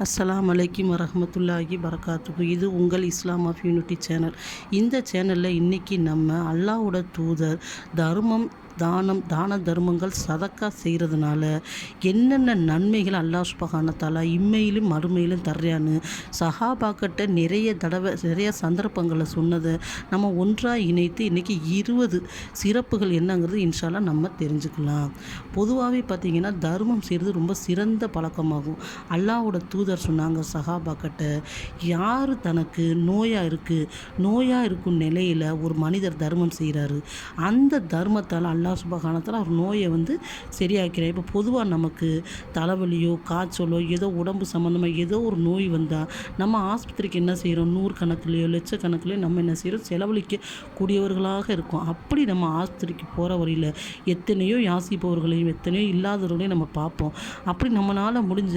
அஸ்ஸலாமு அலைக்கும் வரஹ்மத்துல்லாஹி வரகாத்துஹு. இது உங்கள் இஸ்லாம் ஆஃப் யூனிட்டி சேனல். இந்த சேனலில் இன்றைக்கி நம்ம அல்லாஹ்வோட தூதர் தர்மம், தான தர்மங்கள் சதக்கா செய்கிறதுனால என்னென்ன நன்மைகள் அல்லாஹ் சுப்ஹானஹு தஆலா இம்மையிலும் மறுமையிலும் தர்றான்னு சஹாபாக்கிட்ட நிறைய சந்தர்ப்பங்களில் சொன்னதை நம்ம ஒன்றாக இணைத்து இன்றைக்கி 20 சிறப்புகள் என்னங்கிறது இன்ஷா அல்லாஹ் நம்ம தெரிஞ்சுக்கலாம். பொதுவாகவே பார்த்திங்கன்னா தர்மம் செய்கிறது ரொம்ப சிறந்த பழக்கமாகும். அல்லாஹ்வோட தூதர் சொன்னாங்க சஹாபாக்கிட்ட, யார் தனக்கு நோயாக இருக்கும் நிலையில் ஒரு மனிதர் தர்மம் செய்கிறாரு, அந்த தர்மத்தால் அல்லாஹ் சுப்ஹானஹு தஆலா ஒரு நோயை சரியாக்கிறார். இப்போ பொதுவாக நமக்கு தலைவலியோ காய்ச்சலோ ஏதோ உடம்பு சம்மந்தமாக ஏதோ ஒரு நோய் வந்தால் நம்ம ஆஸ்பத்திரிக்கு என்ன செய்கிறோம், 100 கணக்குலையோ லட்சக்கணக்குலையோ நம்ம என்ன செய்கிறோம், செலவழிக்க கூடியவர்களாக இருக்கும். அப்படி நம்ம ஆஸ்பத்திரிக்கு போகிற வழியில் எத்தனையோ யாசிப்பவர்களையும் எத்தனையோ இல்லாதவர்களையும் நம்ம பார்ப்போம். அப்படி நம்மளால் முடிஞ்ச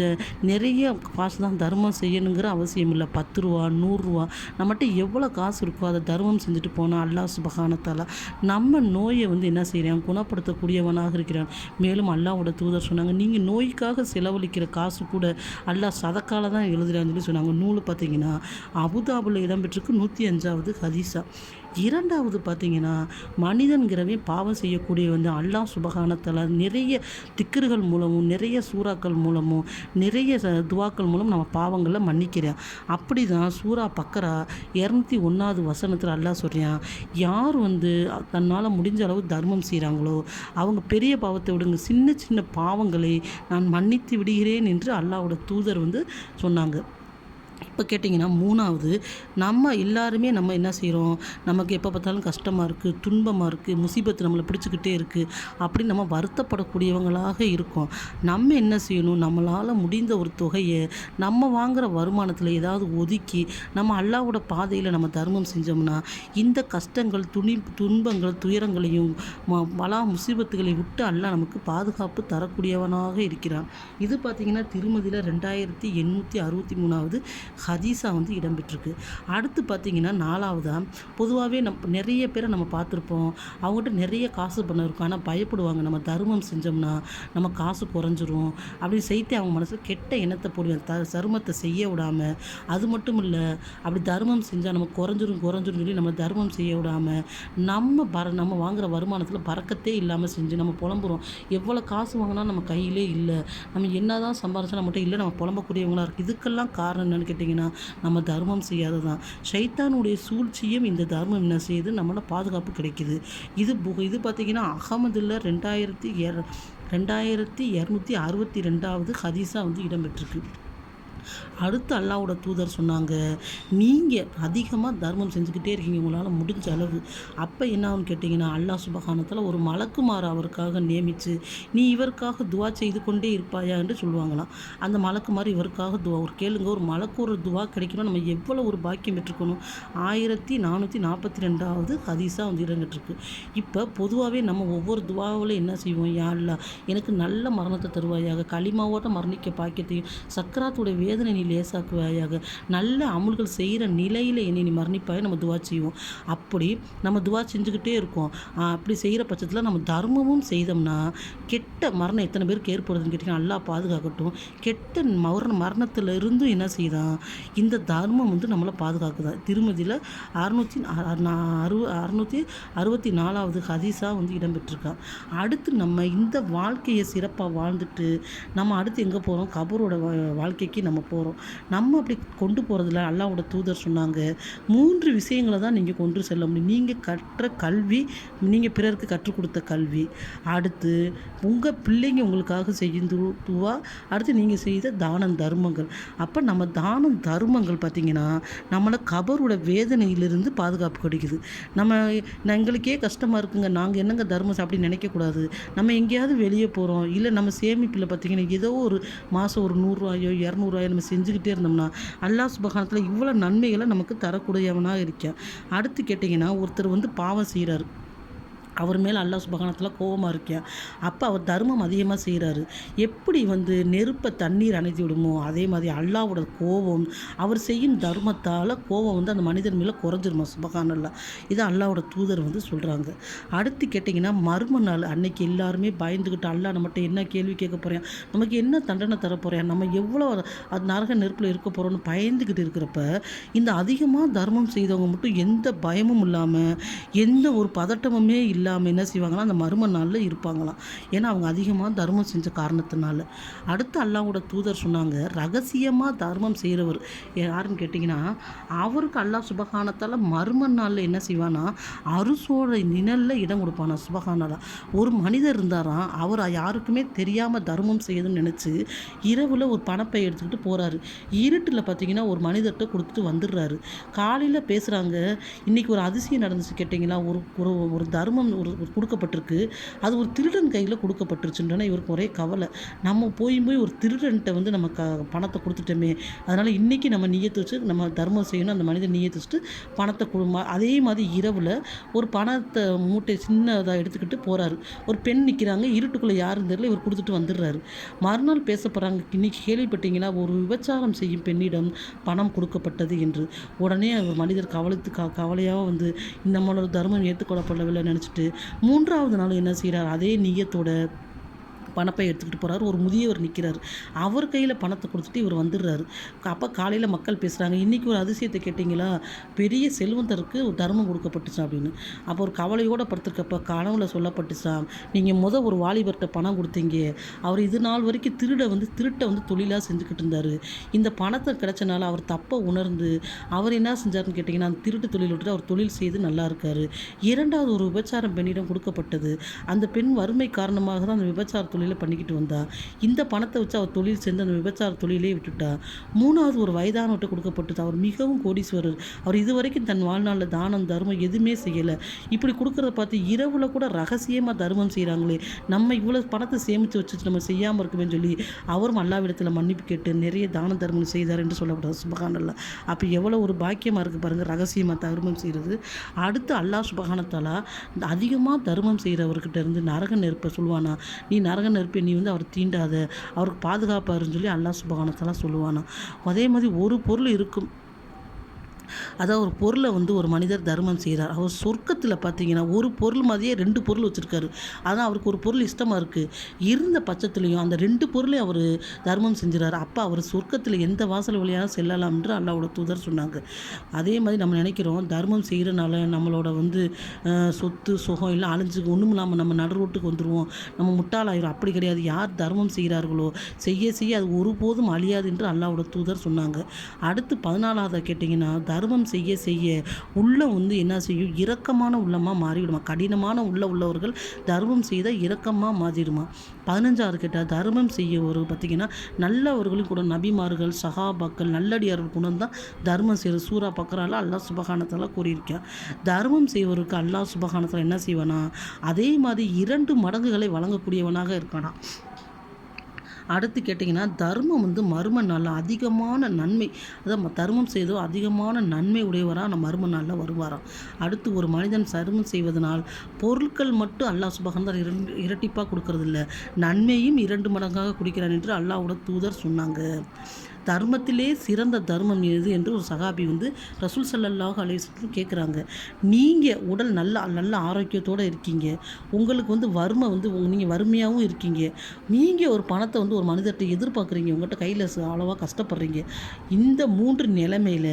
நிறைய காசு தான் தர்மம் செய்யணுங்கிற அவசியம் இல்லை. 10 ரூபா 100 ரூபா நம்மகிட்ட எவ்வளோ காசு இருக்கோ அதை தர்மம் செஞ்சுட்டு போனால் அல்லாஹ் சுப்ஹானஹு தஆலா நம்ம நோயை என்ன செய்கிறான், குணப்படுத்தக்கூடியவனாக இருக்கிறான். மேலும் அல்லாஹ்வோட தூதர் சொன்னாங்க, நீங்கள் நோய்க்காக செலவழிக்கிற காசு கூட அல்லாஹ் சதக்கால தான் எழுதுறான்னு சொன்னாங்க. நூல் பார்த்திங்கன்னா அபுதாபில் இடம்பெற்றிருக்கு 105வது ஹதீஸா. இரண்டாவது பார்த்திங்கன்னா மனிதன்கிறவன் பாவம் செய்யக்கூடிய அல்லாஹ் சுப்ஹானஹு தஆலா நிறைய திக்ருகள் மூலமும் நிறைய சூறாக்கள் மூலமும் நிறைய துவாக்கள் மூலம் நம்ம பாவங்களை மன்னிக்கிறேன். அப்படி தான் சூரா பக்கரா 201வது வசனத்தில் அல்லாஹ் சொல்கிறான், யார் தன்னால் முடிஞ்ச அளவு தர்மம் செய்கிறாங்களோ அவங்க பெரிய பாவத்தை விடுங்க, சின்ன சின்ன பாவங்களை நான் மன்னித்து விடுகிறேன் என்று அல்லாஹ்வோட தூதர் சொன்னாங்க. இப்போ கேட்டிங்கன்னா மூணாவது, நம்ம எல்லாருமே நம்ம என்ன செய்கிறோம், நமக்கு எப்போ பார்த்தாலும் கஷ்டமாக இருக்குது, துன்பமாக இருக்குது, முசீபத்து நம்மளை பிடிச்சிக்கிட்டே இருக்குது அப்படின்னு நம்ம வருத்தப்படக்கூடியவங்களாக இருக்கோம். நம்ம என்ன செய்யணும், நம்மளால் முடிந்த ஒரு தொகையை நம்ம வாங்குகிற வருமானத்தில் ஏதாவது ஒதுக்கி நம்ம அல்லாஹ்வோட பாதையில் நம்ம தர்மம் செஞ்சோம்னா இந்த கஷ்டங்கள் துன்பங்கள் துயரங்களையும் பலா முசீபத்துகளை விட்டு அல்லாஹ் நமக்கு பாதுகாப்பு தரக்கூடியவனாக இருக்கிறான். இது பார்த்திங்கன்னா திருமதியில் 2863வது ஹதீஸா இடம்பெற்றிருக்கு. அடுத்து பார்த்திங்கன்னா 4வதா, பொதுவாகவே நிறைய பேரை நம்ம பார்த்துருப்போம், அவங்ககிட்ட நிறைய காசு பணம் இருக்கும், ஆனால் பயப்படுவாங்க, நம்ம தர்மம் செஞ்சோம்னா நம்ம காசு குறைஞ்சிரும் அப்படின்னு செய்து அவங்க மனசில் கெட்ட எண்ணத்தை போடுவாங்க, தர்மத்தை செய்ய விடாமல். அது மட்டும் இல்லை, அப்படி தர்மம் செஞ்சால் நம்ம குறைஞ்சிரும் சொல்லி நம்ம தர்மம் செய்ய விடாமல் நம்ம வாங்குகிற வருமானத்தில் பறக்கத்தே இல்லாமல் செஞ்சு நம்ம புலம்புறோம். எவ்வளோ காசு வாங்கினா நம்ம கையிலே இல்லை, நம்ம என்ன தான் சம்பாரிச்சா நம்மகிட்ட இல்லை, நம்ம புலம்பக்கூடியவங்களாக இருக்குது. இதுக்கெல்லாம் காரணம் என்னென்னு கேட்டிங்கன்னா நம்ம தர்மம் செய்யாததான். ஷைத்தானுடைய சூழ்ச்சியும் இந்த தர்மம் என்ன செய்யுது, நம்மளோட பாதுகாப்பு கிடைக்குது. இது பார்த்திங்கன்னா அகமதுல்ல 2262வது ஹதீஸா இடம்பெற்றிருக்கு. அடுத்து அல்லாஹ்வோட தூதர் சொன்னாங்க, நீங்கள் அதிகமாக தர்மம் செஞ்சுக்கிட்டே இருக்கீங்க உங்களால் முடிஞ்ச அளவு. அப்போ என்ன ஆகுன்னு கேட்டிங்கன்னா அல்லாஹ் சுப்ஹானஹு தஆலா ஒரு மலக்குமார் அவருக்காக நியமித்து, நீ இவருக்காக துவா செய்து கொண்டே இருப்பாயா என்று சொல்லுவாங்களாம். அந்த மலக்குமார் இவருக்காக ஒரு கேளுங்க, ஒரு மலக்கு துவா கிடைக்கணும், நம்ம எவ்வளோ ஒரு பாக்கியம் பெற்றுக்கணும். 1442வது ஹதீஸா இடம்பெற்றிருக்கு. இப்போ பொதுவாகவே நம்ம ஒவ்வொரு துவாவில் என்ன செய்வோம், யா அல்லாஹ் எனக்கு நல்ல மரணத்தை தருவாயாக, களிமாவோட மரணிக்க பாக்கியத்தையும், சக்கராத்துடைய வேதனை நீ லேசாக்குவாயாக, நல்ல அமல்கள் செய்கிற நிலையில் என்னை நீ மரணிப்பாக நம்ம துவா செய்வோம். அப்படி நம்ம துவா செஞ்சுக்கிட்டே இருக்கோம். அப்படி செய்கிற பட்சத்தில் நம்ம தர்மமும் செய்தோம்னா கெட்ட மரணம் எத்தனை பேருக்கு ஏற்படுதுன்னு கேட்டிங்கன்னா அல்லாஹ் பாதுகாக்கட்டும். கெட்ட மரணத்தில் இருந்தும் என்ன செய்தான், இந்த தர்மம் நம்மளை பாதுகாக்குதான். திருமதியில் 664வது ஹதீஸா இடம்பெற்றிருக்கா. அடுத்து நம்ம இந்த வாழ்க்கையை சிறப்பாக வாழ்ந்துட்டு நம்ம அடுத்து எங்கே போகிறோம், கபரோட வாழ்க்கைக்கு நம்ம போகிறோம். நம்ம அப்படி கொண்டு போகிறதுல அல்லாஹ்வோட தூதர் சொன்னாங்க, 3 விஷயங்களை தான் நீங்கள் கொண்டு செல்ல முடியும். நீங்கள் கற்ற கல்வி, நீங்கள் பிறருக்கு கற்றுக் கொடுத்த கல்வி, அடுத்து உங்கள் பிள்ளைங்க உங்களுக்காக செய்யும் துவா, அடுத்து நீங்கள் செய்த தானம் தர்மங்கள். அப்போ நம்ம தானம் தர்மங்கள் பார்த்திங்கன்னா நம்மளை கபரோட வேதனையிலிருந்து பாதுகாப்பு கிடைக்குது. எங்களுக்கே கஷ்டமாக இருக்குங்க, நாங்கள் என்னங்க தர்மம் அப்படி நினைக்கக்கூடாது. நம்ம எங்கேயாவது வெளியே போகிறோம், இல்லை நம்ம சேமிப்பில் பார்த்திங்கன்னா ஏதோ ஒரு மாதம் ஒரு 100 ரூபாயோ 200 ரூபாயோ நம்ம செஞ்சுக்கிட்டே இருந்தோம்னா அல்லாஹ் சுப்ஹானஹு தஆலா இவ்வளோ நன்மைகளை நமக்கு தரக்கூடியவனாக இருக்கான். அடுத்து கேட்டிங்கன்னா ஒருத்தர் பாவம் செய்கிறாரு, அவர் மேலே அல்லாஹ் சுப்ஹானஹு வ தஆலா கோவமாக இருக்கேன். அப்போ அவர் தர்மம் அதிகமாக செய்கிறாரு. எப்படி வந்து நெருப்பை தண்ணீர் அணைத்து விடுமோ அதே மாதிரி அல்லாஹ்வோட கோபம் அவர் செய்யும் தர்மத்தால் கோபம் வந்து அந்த மனிதன் மேலே குறைஞ்சிருமா சுப்ஹானல்லாஹ். இதை அல்லாஹ்வோட தூதர் வந்து சொல்கிறாங்க. அடுத்து கேட்டிங்கன்னா மர்ம நாள் அன்னைக்கு எல்லாருமே பயந்துக்கிட்டு அல்லாஹ் நம்மகிட்ட என்ன கேள்வி கேட்க போகிறேன், நமக்கு என்ன தண்டனை தர போகிறேன், நம்ம எவ்வளோ அது நரக நெருப்பில் இருக்க போகிறோன்னு பயந்துக்கிட்டு இருக்கிறப்ப இந்த அதிகமாக தர்மம் செய்தவங்க மட்டும் எந்த பயமும் இல்லாமல் எந்த ஒரு பதட்டமுமே இல்லாமல் என்ன செய்வாங்கன்னா அந்த மர்ம நாளில் இருப்பாங்களாம். ஏன்னா அவங்க அதிகமாக தர்மம் செஞ்ச காரணத்தினால. அடுத்து அல்லாஹ்வோட தூதர் சொன்னாங்க, ரகசியமாக தர்மம் செய்கிறவர் யாருன்னு கேட்டிங்கன்னா அவருக்கு அல்லாஹ் சுப்ஹானஹு வ தஆலா மர்ம நாளில் என்ன செய்வானா அரசோட நிழலில் இடம் கொடுப்பானா சுப்ஹானல்லாஹ். ஒரு மனிதர் இருந்தாராம், அவர் யாருக்குமே தெரியாமல் தர்மம் செய்யணும்னு நினச்சி இரவில் ஒரு பணப்பை எடுத்துக்கிட்டு போகிறாரு. இருட்டில் பார்த்தீங்கன்னா ஒரு மனிதர்கிட்ட கொடுத்துட்டு வந்துடுறாரு. காலையில் பேசுகிறாங்க, இன்றைக்கி ஒரு அதிசயம் நடந்துச்சு கேட்டிங்களா, ஒரு ஒரு ஒரு தர்மம் ஒரு கொடுக்கப்பட்டிருக்கு, அது ஒரு திருடன் கையில் கொடுக்கப்பட்டுருச்சுன்றோன்னா இவருக்கு ஒரே கவலை. நம்ம போய் ஒரு திருடன்ட்ட வந்து நம்ம பணத்தை கொடுத்துட்டோமே, அதனால் இன்றைக்கி நம்ம நியத்து வச்சு நம்ம தர்மம் செய்யணும். அந்த மனிதன் நியத்து வச்சுட்டு பணத்தை அதே மாதிரி இரவில் ஒரு பணத்தை மூட்டை சின்னதாக எடுத்துக்கிட்டு போகிறாரு. ஒரு பெண் நிற்கிறாங்க, இருட்டுக்குள்ளே யாரும் தெரியல, இவர் கொடுத்துட்டு வந்துடுறாரு. மறுநாள் பேச போகிறாங்க, இன்றைக்கி கேள்விப்பட்டீங்களா ஒரு விபச்சாரம் செய்யும் பெண்ணிடம் பணம் கொடுக்கப்பட்டது என்று. உடனே ஒரு மனிதர் கவலையாக வந்து நம்மளோட தர்மம் ஏற்றுக்கொள்ளப்படவில்லை நினச்சிட்டு 3வது நாள் என்ன செய்கிறார், அதே நியத்தோட பணப்பை எடுத்துக்கிட்டு போகிறாரு. ஒரு முதியவர் நிற்கிறார், அவர் கையில் பணத்தை கொடுத்துட்டு இவர் வந்துடுறாரு. அப்போ காலையில் மக்கள் பேசுகிறாங்க, இன்றைக்கி ஒரு அதிசயத்தை கேட்டிங்களா, பெரிய செல்வந்தருக்கு ஒரு தர்மம் கொடுக்கப்பட்டுச்சா அப்படின்னு. அப்போ ஒரு கவலையோடு படுத்திருக்கப்ப கனவுல சொல்லப்பட்டுச்சா, நீங்கள் ஒரு வாலிபர்கிட்ட பணம் கொடுத்தீங்க, அவர் இது நாள் வரைக்கும் திருட்டை வந்து தொழிலாக செஞ்சுக்கிட்டு இருந்தார். இந்த பணத்தை கிடைச்சனால அவர் தப்பை உணர்ந்து அவர் என்ன செஞ்சார்னு கேட்டிங்கன்னா அந்த திருட்டு தொழில் விட்டுட்டு அவர் தொழில் செய்து நல்லா இருக்கார். 2வது ஒரு விபச்சாரம் பெண்ணிடம் கொடுக்கப்பட்டது. அந்த பெண் வறுமை காரணமாக தான் அந்த விபச்சார தொழிலை பண்ணிக்கிட்டு வந்தா. இந்த பணத்தை வச்சு அவர் தொழில் செஞ்சு அந்த விபச்சார தொழிலே விட்டுட்டா. 3வது ஒரு வயதானவர்கிட்ட கொடுக்கப்பட்டது. அவர் மிகவும் கோடீஸ்வரர். அவர் இதுவரைக்கும் தன் வாழ்நாளில் தானம் தர்மம் எதுவுமே செய்யலை. இப்படி கொடுக்குறத பார்த்து இரவில் கூட ரகசியமாக தர்மம் செய்கிறாங்களே, நம்ம இவ்வளோ பணத்தை சேமித்து வச்சுட்டு நம்ம செய்யாமல் இருக்குமேன்னு சொல்லி அவரும் அல்லாஹ்விடத்தில் மன்னிப்பு கேட்டு நிறைய தான தர்மம் செய்தார் என்று சொல்லப்படுறது சுப்ஹானல்லாஹ். அப்போ எவ்வளோ ஒரு பாக்கியமாக இருக்குது பாருங்கள் ரகசியமாக தர்மம் செய்கிறது. அடுத்து அல்லாஹ் சுப்ஹானஹு வ தஆலா அதிகமாக தர்மம் செய்கிறவர்கிட்ட இருந்து நரக நெருப்பை சொல்லுவானா, நீ நரக நெருப்பை நீ வந்து அவர் தீண்டாத, அவருக்கு பாதுகாப்பாருன்னு சொல்லி அல்லாஹ் சுப்ஹானஹு வ தஆலா சொல்லுவானா. அதே மாதிரி ஒரு பொருள் இருக்கும், அதாவது ஒரு பொருளை வந்து ஒரு மனிதர் தர்மம் செய்கிறார். அவர் சொர்க்கத்தில் பார்த்தீங்கன்னா ஒரு பொருள் மாதிரியே 2 பொருள் வச்சுருக்காரு. அதான் அவருக்கு ஒரு பொருள் இஷ்டமாக இருக்குது, இருந்த பட்சத்துலேயும் அந்த 2 பொருளையும் அவர் தர்மம் செஞ்சுறாரு. அப்போ அவர் சொர்க்கத்தில் எந்த வாசல் வழியாக செல்லலாம் என்று அல்லாஹ்வோட தூதர் சொன்னாங்க. அதே மாதிரி நம்ம நினைக்கிறோம் தர்மம் செய்கிறனால நம்மளோட வந்து சொத்து சுகம் எல்லாம் அழிஞ்சு ஒன்றும் இல்லாமல் நம்ம நடு ரோட்டுக்கு வந்துடுவோம், நம்ம முட்டாளாயிரும். அப்படி கிடையாது. யார் தர்மம் செய்கிறார்களோ செய்ய அது ஒருபோதும் அழியாது என்று அல்லாஹ்வோட தூதர் சொன்னாங்க. அடுத்து 14வது கேட்டிங்கன்னா தர்மம் செய்ய உள்ளம் வந்து என்ன செய்யும், இரக்கமான உள்ளமாக மாறிவிடுமா. கடினமான உள்ளவர்கள் தர்மம் செய்தால் இரக்கமாக மாறிடுமா. 15வது கேட்டால் தர்மம் செய்யவர் பார்த்திங்கன்னா நல்லவர்களும் கூட நபிமார்கள் சஹாபாக்கள் நல்லடியார்கள் குணம் தான் தர்மம் செய்கிற சூரா பக்கரால அல்லாஹ் சுப்ஹானஹு வ தஆலா கூறியிருக்கான். தர்மம் செய்வருக்கு அல்லாஹ் சுப்ஹானஹு வ தஆலா என்ன செய்வானா, அதே மாதிரி 2 மடங்குகளை வழங்கக்கூடியவனாக இருக்கானா. அடுத்து கேட்டிங்கன்னா தர்மம் வந்து மர்ம நாளில் அதிகமான நன்மை, அதாவது தர்மம் செய்தோ அதிகமான நன்மை உடையவராக மர்ம நாளில் வருவாராம். அடுத்து ஒரு மனிதன் தர்மம் செய்வதனால் பொருட்கள் மட்டும் அல்லாஹ் சுப்ஹானஹு வ தஆலா இரட்டிப்பாக கொடுக்கறதில்ல, நன்மையும் 2 மடங்காக கொடுக்கிறான் என்று அல்லாஹ்வோட தூதர் சொன்னாங்க. தர்மத்திலே சிறந்த தர்மம் எது என்று ஒரு சஹாபி வந்து ரசூல் ஸல்லல்லாஹு அலைஹி வஸல்லம் கேட்குறாங்க. நீங்கள் உடல் நல்ல ஆரோக்கியத்தோடு இருக்கீங்க, உங்களுக்கு வந்து வறுமை வந்து நீங்கள் வறுமையாகவும் இருக்கீங்க, நீங்கள் ஒரு பணத்தை வந்து ஒரு மனிதர்கிட்ட எதிர்பார்க்குறீங்க, உங்கள்கிட்ட கையில் அளவாக கஷ்டப்படுறீங்க, இந்த 3 நிலைமையில்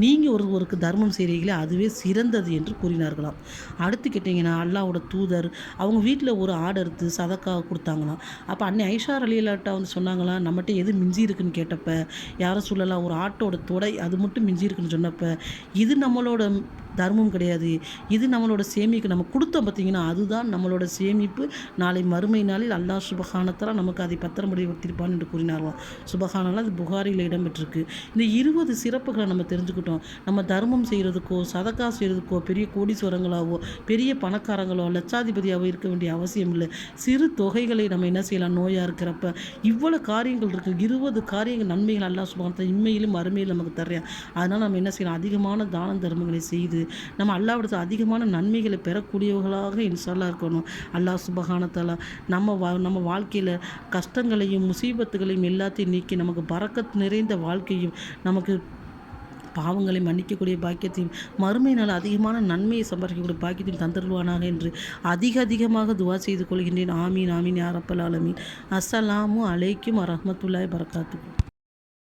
நீங்கள் ஒருவருக்கு தர்மம் செய்கிறீங்களே அதுவே சிறந்தது என்று கூறினார்களாம். அடுத்து கேட்டிங்கன்னா அல்லாஹ்வோட தூதர் அவங்க வீட்டில் ஒரு ஆடு அறுத்து சதக்கா கொடுத்தாங்களாம். அப்போ அன்னை ஐஷா ரலியல்லாஹு வந்து சொன்னாங்களாம், நம்மகிட்ட எது மிஞ்சி இருக்குன்னு கேட்டப்ப யாரும் சொல்லலாம், ஒரு ஆட்டோட தொடை அது மட்டும் மிஞ்சி இருக்குன்னு சொன்னப்ப இது நம்மளோட தர்மம் கிடையாது, இது நம்மளோட சேமிப்பு, நம்ம கொடுத்தோம் பார்த்திங்கன்னா அதுதான் நம்மளோட சேமிப்பு, நாளை மறுமை நாளில் அல்லாஹ் சுப்ஹானஹு வ தஆலா நமக்கு அதை பத்திரமுடையவர்த்திருப்பான் என்று கூறினார்களாம். சுப்ஹானல்லாஹ் அது புகாரியில் இடம்பெற்றிருக்கு. இந்த 20 சிறப்புகளை நம்ம தெரிஞ்சுக்கிட்டோம். நம்ம தர்மம் செய்கிறதுக்கோ சதக்கா செய்கிறதுக்கோ பெரிய கோடீஸ்வரங்களாவோ பெரிய பணக்காரங்களோ லட்சாதிபதியாவோ இருக்க வேண்டிய அவசியம் இல்லை. சிறு தொகைகளை நம்ம என்ன செய்யலாம், நோயாக இருக்கிறப்ப இவ்வளோ காரியங்கள் இருக்குது, 20 காரியங்கள் நன்மைகள் அல்லாஹ் சுப்ஹானஹு வ தஆலா இம்மையிலும் மறுமையிலும் நமக்கு தர்றேன். அதனால் நம்ம என்ன செய்யலாம், அதிகமான தான தர்மங்களை செய்து செய்து நம்ம அல்லாஹ்விடத்தில் அதிகமான நன்மைகளை பெறக்கூடியவர்களாக இன்ஷா அல்லாஹ் இருக்கணும். அல்லாஹ் சுப்ஹானஹு தஆலா நம்ம வாழ்க்கையில் கஷ்டங்களையும் முசீபத்துகளையும் எல்லாத்தையும் நீக்கி நமக்கு பரக்கத் நிறைந்த வாழ்க்கையும் நமக்கு பாவங்களை மன்னிக்கக்கூடிய பாக்கியத்தையும் மறுமை நாள் அதிகமான நன்மையை சம்பாதிக்கக்கூடிய பாக்கியத்தையும் தந்தருள்வானாக என்று அதிகமாக துவா செய்து கொள்கின்றேன். ஆமீன் ஆமீன் யா ரப்பல் ஆலமீன். அஸ்ஸலாமு அலைக்கும் வரஹ்மத்துல்லாஹி வபரகாத்துஹு.